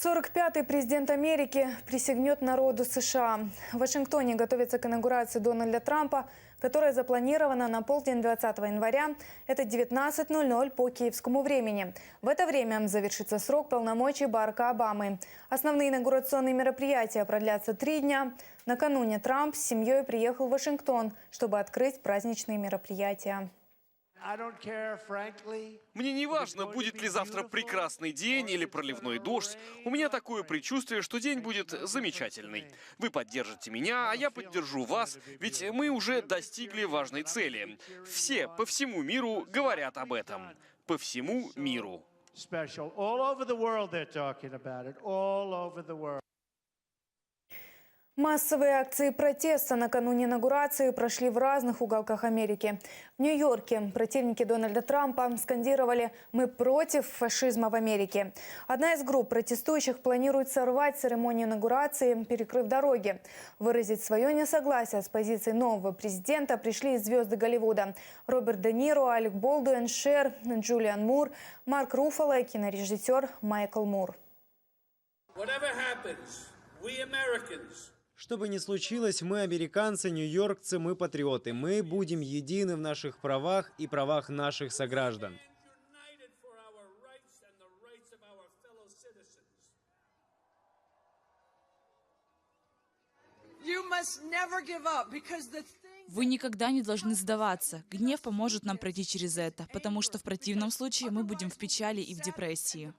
45-й президент Америки присягнет народу США. В Вашингтоне готовится к инаугурации Дональда Трампа, которая запланирована на полдень 20 января. Это 19:00 по киевскому времени. В это время завершится срок полномочий Барака Обамы. Основные инаугурационные мероприятия продлятся 3 дня. Накануне Трамп с семьей приехал в Вашингтон, чтобы открыть праздничные мероприятия. Мне не важно, будет ли завтра прекрасный день или проливной дождь. У меня такое предчувствие, что день будет замечательный. Вы поддержите меня, а я поддержу вас, ведь мы уже достигли важной цели. Все по всему миру говорят об этом. По всему миру. Массовые акции протеста накануне инаугурации прошли в разных уголках Америки. В Нью-Йорке противники Дональда Трампа скандировали «Мы против фашизма в Америке». Одна из групп протестующих планирует сорвать церемонию инаугурации, перекрыв дороги. Выразить свое несогласие с позицией нового президента пришли и звезды Голливуда. Роберт Де Ниро, Алек Болдуин, Шер, Джулиан Мур, Марк Руффало и кинорежиссер Майкл Мур. Что бы ни случилось, мы американцы, нью-йоркцы, мы патриоты. Мы будем едины в наших правах и правах наших сограждан. Вы никогда не должны сдаваться. Гнев поможет нам пройти через это, потому что в противном случае мы будем в печали и в депрессии.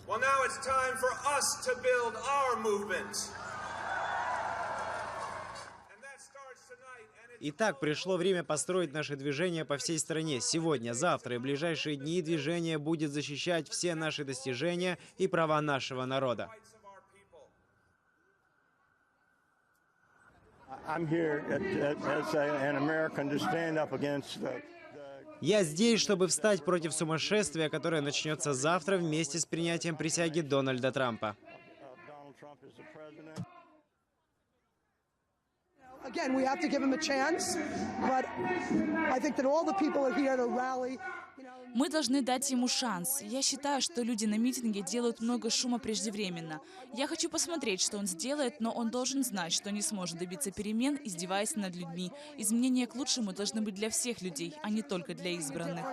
Well, now it's time for us to build our movement. Итак, пришло время построить наше движение по всей стране. Сегодня, завтра и в ближайшие дни движение будет защищать все наши достижения и права нашего народа. Я здесь, чтобы встать против сумасшествия, которое начнется завтра вместе с принятием присяги Дональда Трампа. Мы должны дать ему шанс. Я считаю, что люди на митинге делают много шума преждевременно. Я хочу посмотреть, что он сделает, но он должен знать, что не сможет добиться перемен, издеваясь над людьми. Изменения к лучшему должны быть для всех людей, а не только для избранных.